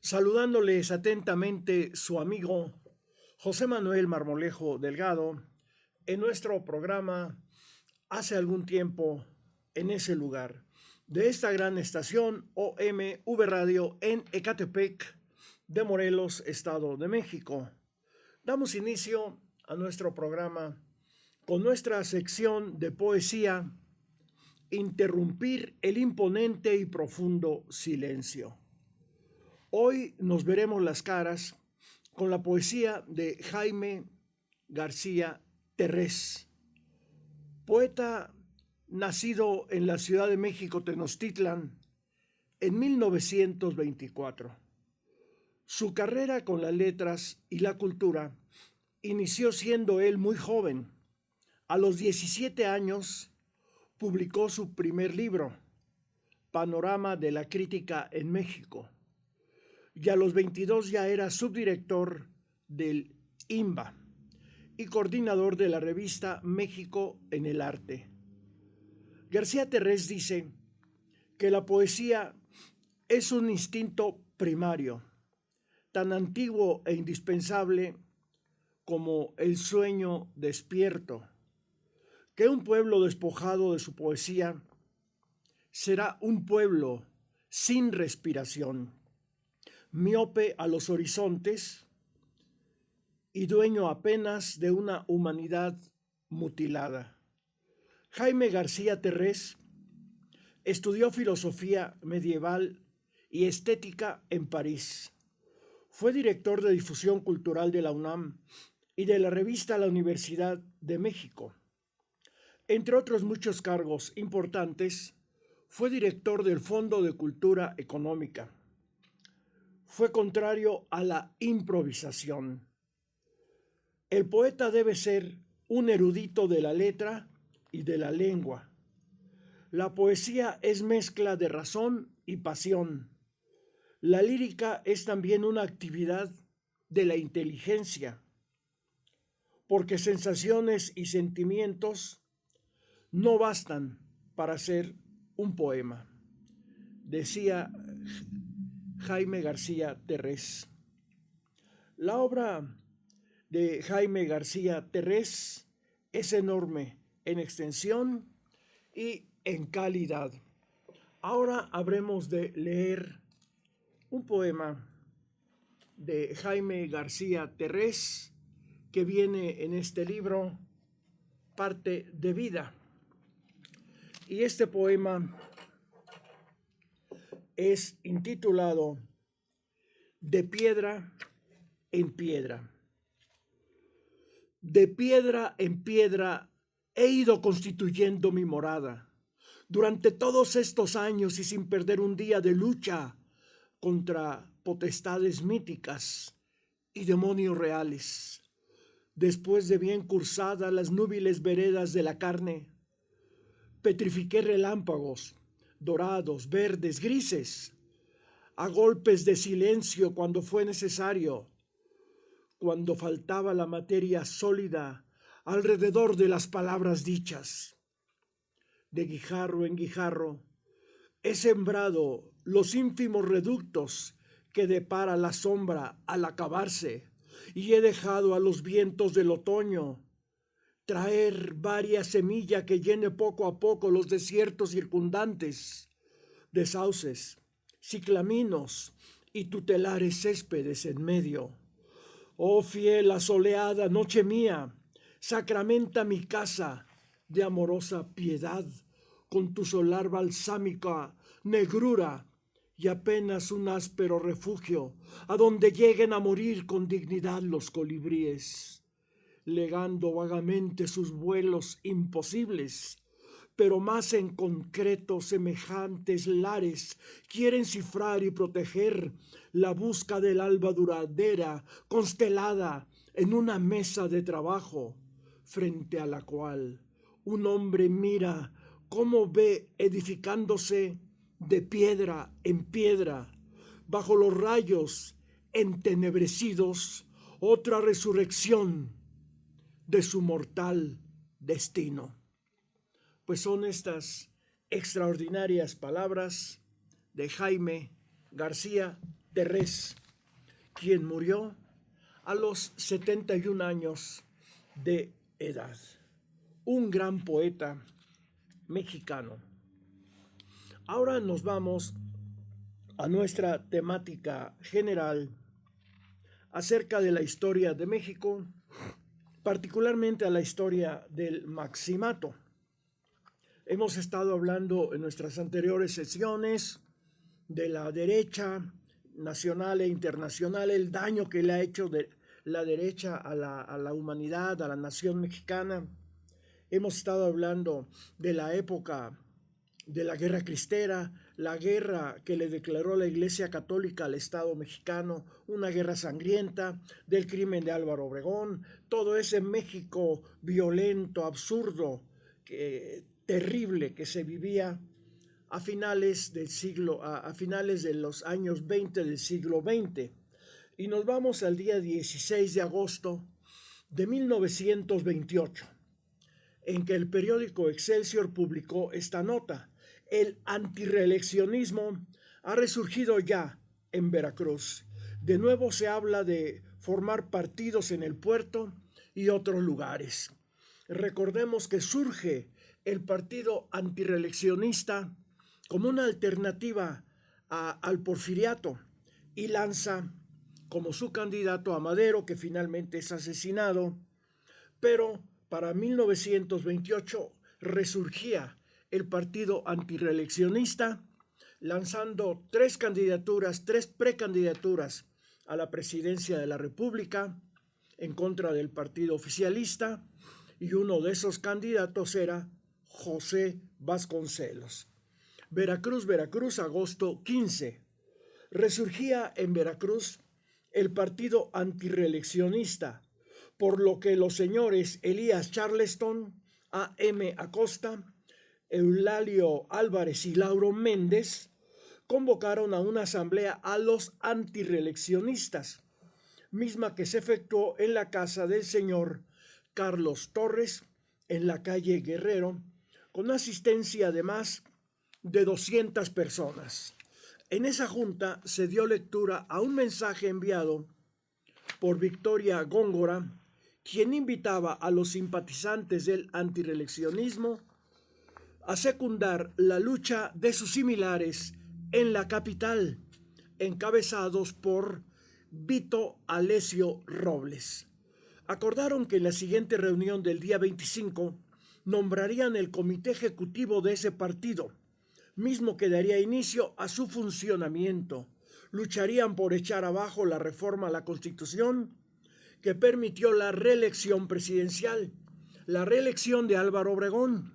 Saludándoles atentamente su amigo José Manuel Marmolejo Delgado en nuestro programa hace algún tiempo en ese lugar de esta gran estación OMV Radio en Ecatepec de Morelos, Estado de México. Damos inicio a nuestro programa con nuestra sección de poesía, Interrumpir el imponente y profundo silencio. Hoy nos veremos las caras con la poesía de Jaime García Terrés, poeta nacido en la Ciudad de México, Tenochtitlan, en 1924. Su carrera con las letras y la cultura inició siendo él muy joven. A los 17 años publicó su primer libro, Panorama de la Crítica en México, y a los 22 ya era subdirector del IMBA y coordinador de la revista México en el Arte. García Terrés dice que la poesía es un instinto primario, tan antiguo e indispensable como el sueño despierto, que un pueblo despojado de su poesía será un pueblo sin respiración, miope a los horizontes y dueño apenas de una humanidad mutilada. Jaime García Terrés estudió filosofía medieval y estética en París. Fue director de difusión cultural de la UNAM y de la revista La Universidad de México. Entre otros muchos cargos importantes, fue director del Fondo de Cultura Económica. Fue contrario a la improvisación. El poeta debe ser un erudito de la letra y de la lengua. La poesía es mezcla de razón y pasión. La lírica es también una actividad de la inteligencia, porque sensaciones y sentimientos no bastan para hacer un poema, decía Jaime García Terrés. La obra de Jaime García Terrés es enorme en extensión y en calidad. Ahora habremos de leer un poema de Jaime García Terrés que viene en este libro, Parte de Vida. Y este poema es intitulado De piedra en piedra. De piedra en piedra he ido constituyendo mi morada durante todos estos años y sin perder un día de lucha contra potestades míticas y demonios reales. Después de bien cursadas las núbiles veredas de la carne, petrifiqué relámpagos dorados, verdes, grises, a golpes de silencio cuando fue necesario, cuando faltaba la materia sólida alrededor de las palabras dichas. De guijarro en guijarro he sembrado los ínfimos reductos que depara la sombra al acabarse, y he dejado a los vientos del otoño traer varia semilla que llene poco a poco los desiertos circundantes de sauces, ciclaminos y tutelares céspedes en medio. Oh fiel asoleada noche mía, sacramenta mi casa de amorosa piedad con tu solar balsámica negrura y apenas un áspero refugio a donde lleguen a morir con dignidad los colibríes, legando vagamente sus vuelos imposibles, pero más en concreto semejantes lares quieren cifrar y proteger la busca del alba duradera, constelada en una mesa de trabajo, frente a la cual un hombre mira cómo ve edificándose de piedra en piedra, bajo los rayos entenebrecidos, otra resurrección de su mortal destino. Pues son estas extraordinarias palabras de Jaime García Terrés, quien murió a los 71 años de edad. Un gran poeta mexicano. Ahora nos vamos a nuestra temática general acerca de la historia de México, particularmente a la historia del Maximato. Hemos estado hablando en nuestras anteriores sesiones de la derecha nacional e internacional, el daño que le ha hecho de la derecha a la humanidad, a la nación mexicana. Hemos estado hablando de la época de la Guerra Cristera, la guerra que le declaró la Iglesia Católica al Estado mexicano, una guerra sangrienta, del crimen de Álvaro Obregón, todo ese México violento, absurdo, terrible que se vivía a finales de los años 20 del siglo XX. Y nos vamos al día 16 de agosto de 1928, en que el periódico Excelsior publicó esta nota: el antirreeleccionismo ha resurgido ya en Veracruz. De nuevo se habla de formar partidos en el puerto y otros lugares. Recordemos que surge el partido antirreeleccionista como una alternativa al porfiriato y lanza como su candidato a Madero, que finalmente es asesinado, pero para 1928 resurgía el partido antirreeleccionista, lanzando tres precandidaturas a la presidencia de la República en contra del partido oficialista, y uno de esos candidatos era José Vasconcelos. Veracruz, agosto 15. Resurgía en Veracruz el partido antirreeleccionista, por lo que los señores Elías Charleston, A.M. Acosta, Eulalio Álvarez y Lauro Méndez convocaron a una asamblea a los antirreeleccionistas, misma que se efectuó en la casa del señor Carlos Torres, en la calle Guerrero, con asistencia de más de 200 personas. En esa junta se dio lectura a un mensaje enviado por Victoria Góngora, quien invitaba a los simpatizantes del antirreeleccionismo a secundar la lucha de sus similares en la capital, encabezados por Vito Alessio Robles. Acordaron que en la siguiente reunión del día 25 nombrarían el comité ejecutivo de ese partido, mismo que daría inicio a su funcionamiento. Lucharían por echar abajo la reforma a la Constitución que permitió la reelección presidencial, la reelección de Álvaro Obregón.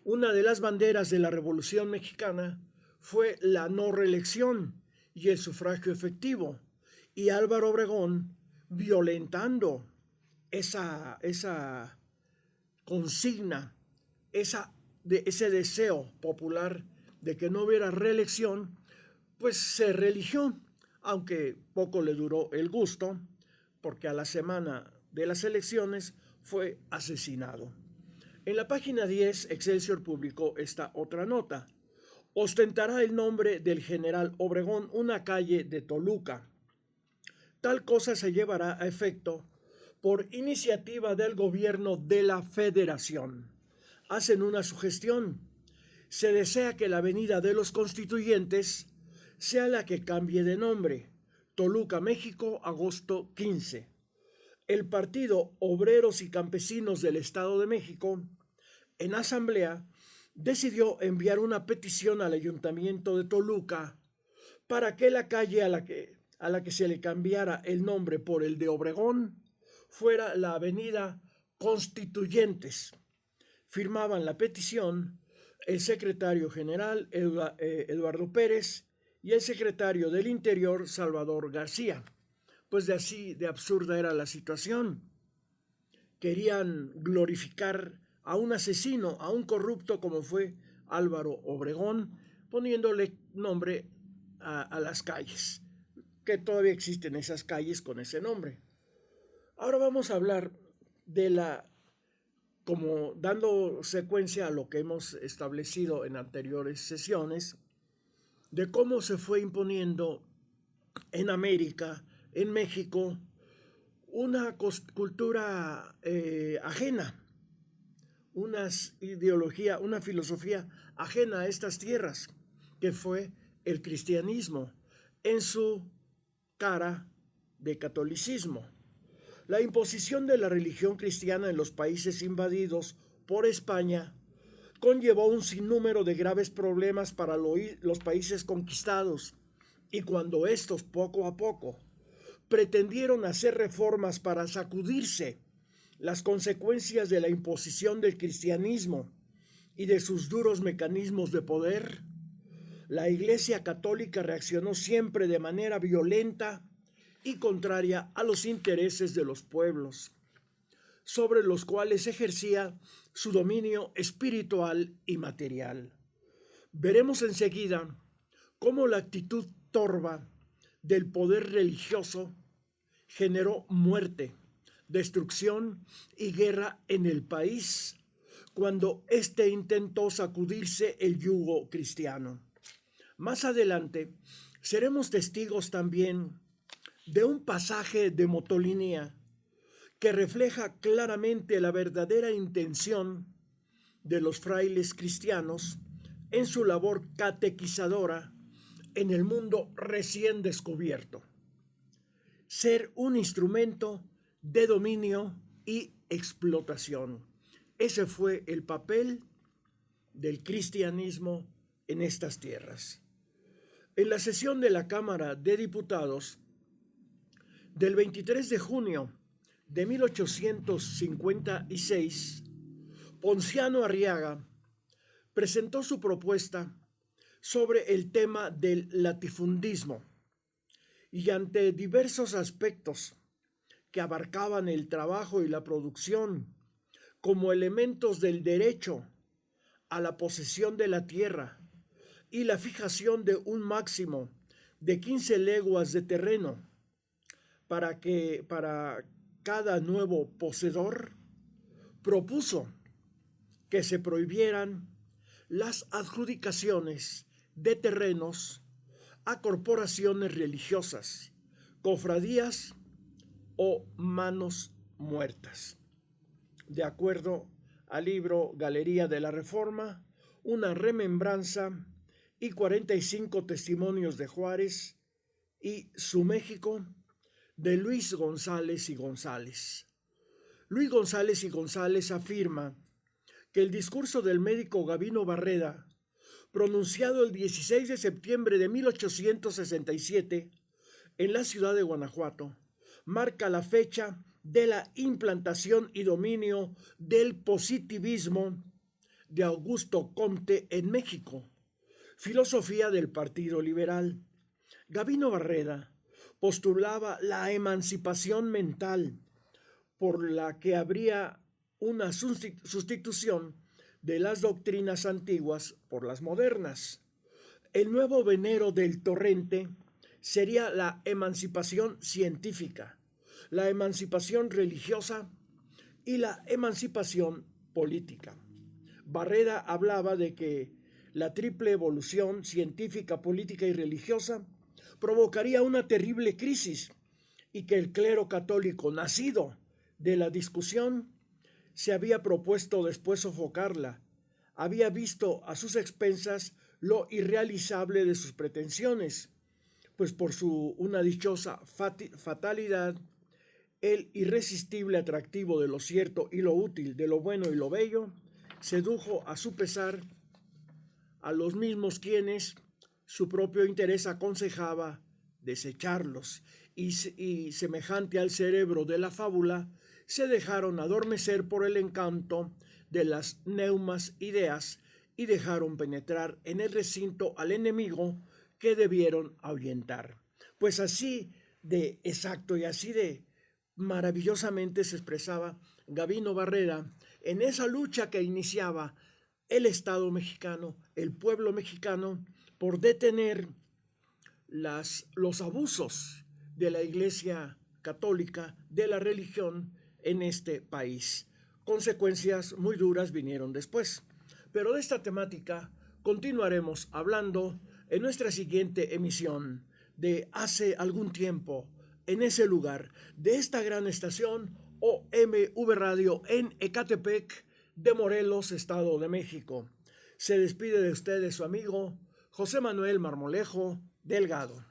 Una de las banderas de la Revolución Mexicana fue la no reelección y el sufragio efectivo, y Álvaro Obregón, violentando esa consigna, ese deseo popular de que no hubiera reelección, pues se reeligió, aunque poco le duró el gusto, porque a la semana de las elecciones fue asesinado. En la página 10, Excelsior publicó esta otra nota: ostentará el nombre del general Obregón una calle de Toluca. Tal cosa se llevará a efecto por iniciativa del gobierno de la Federación. Hacen una sugestión: se desea que la Avenida de los Constituyentes sea la que cambie de nombre. Toluca, México, agosto 15. El Partido Obreros y Campesinos del Estado de México, en asamblea, decidió enviar una petición al Ayuntamiento de Toluca para que la calle a la que se le cambiara el nombre por el de Obregón fuera la Avenida Constituyentes. Firmaban la petición el secretario general Eduardo Pérez y el secretario del Interior Salvador García. Pues de absurda era la situación. Querían glorificar a un asesino, a un corrupto como fue Álvaro Obregón, poniéndole nombre a las calles, que todavía existen esas calles con ese nombre. Ahora vamos a hablar como dando secuencia a lo que hemos establecido en anteriores sesiones, de cómo se fue imponiendo en América, en México, una cultura ajena, una ideología, una filosofía ajena a estas tierras, que fue el cristianismo, en su cara de catolicismo. La imposición de la religión cristiana en los países invadidos por España conllevó un sinnúmero de graves problemas para los países conquistados, y cuando estos poco a poco pretendieron hacer reformas para sacudirse las consecuencias de la imposición del cristianismo y de sus duros mecanismos de poder, la Iglesia Católica reaccionó siempre de manera violenta y contraria a los intereses de los pueblos, sobre los cuales ejercía su dominio espiritual y material. Veremos enseguida cómo la actitud torva del poder religioso generó muerte, destrucción y guerra en el país cuando éste intentó sacudirse el yugo cristiano. Más adelante seremos testigos también de un pasaje de Motolinía que refleja claramente la verdadera intención de los frailes cristianos en su labor catequizadora en el mundo recién descubierto: ser un instrumento de dominio y explotación. Ese fue el papel del cristianismo en estas tierras. En la sesión de la Cámara de Diputados del 23 de junio de 1856, Ponciano Arriaga presentó su propuesta sobre el tema del latifundismo, y ante diversos aspectos que abarcaban el trabajo y la producción como elementos del derecho a la posesión de la tierra y la fijación de un máximo de 15 leguas de terreno para cada nuevo poseedor, propuso que se prohibieran las adjudicaciones de terrenos a corporaciones religiosas, cofradías o manos muertas. De acuerdo al libro Galería de la Reforma, una remembranza y 45 testimonios de Juárez y su México, de Luis González y González. Luis González y González afirma que el discurso del médico Gavino Barreda, pronunciado el 16 de septiembre de 1867 en la ciudad de Guanajuato, marca la fecha de la implantación y dominio del positivismo de Augusto Comte en México, filosofía del Partido Liberal. Gavino Barreda postulaba la emancipación mental, por la que habría una sustitución de las doctrinas antiguas por las modernas. El nuevo venero del torrente sería la emancipación científica, la emancipación religiosa y la emancipación política. Barreda hablaba de que la triple evolución científica, política y religiosa provocaría una terrible crisis, y que el clero católico nacido de la discusión se había propuesto después sofocarla. Había visto a sus expensas lo irrealizable de sus pretensiones, pues por una dichosa fatalidad, el irresistible atractivo de lo cierto y lo útil, de lo bueno y lo bello, sedujo a su pesar a los mismos quienes su propio interés aconsejaba desecharlos, y semejante al cerebro de la fábula, se dejaron adormecer por el encanto de las neumas ideas y dejaron penetrar en el recinto al enemigo que debieron ahuyentar. Pues así de exacto y así de maravillosamente se expresaba Gavino Barreda en esa lucha que iniciaba el Estado mexicano, el pueblo mexicano, por detener los abusos de la Iglesia Católica, de la religión en este país. Consecuencias muy duras vinieron después, pero de esta temática continuaremos hablando en nuestra siguiente emisión de hace algún tiempo en ese lugar, de esta gran estación OMV Radio en Ecatepec de Morelos, Estado de México. Se despide de ustedes su amigo José Manuel Marmolejo Delgado.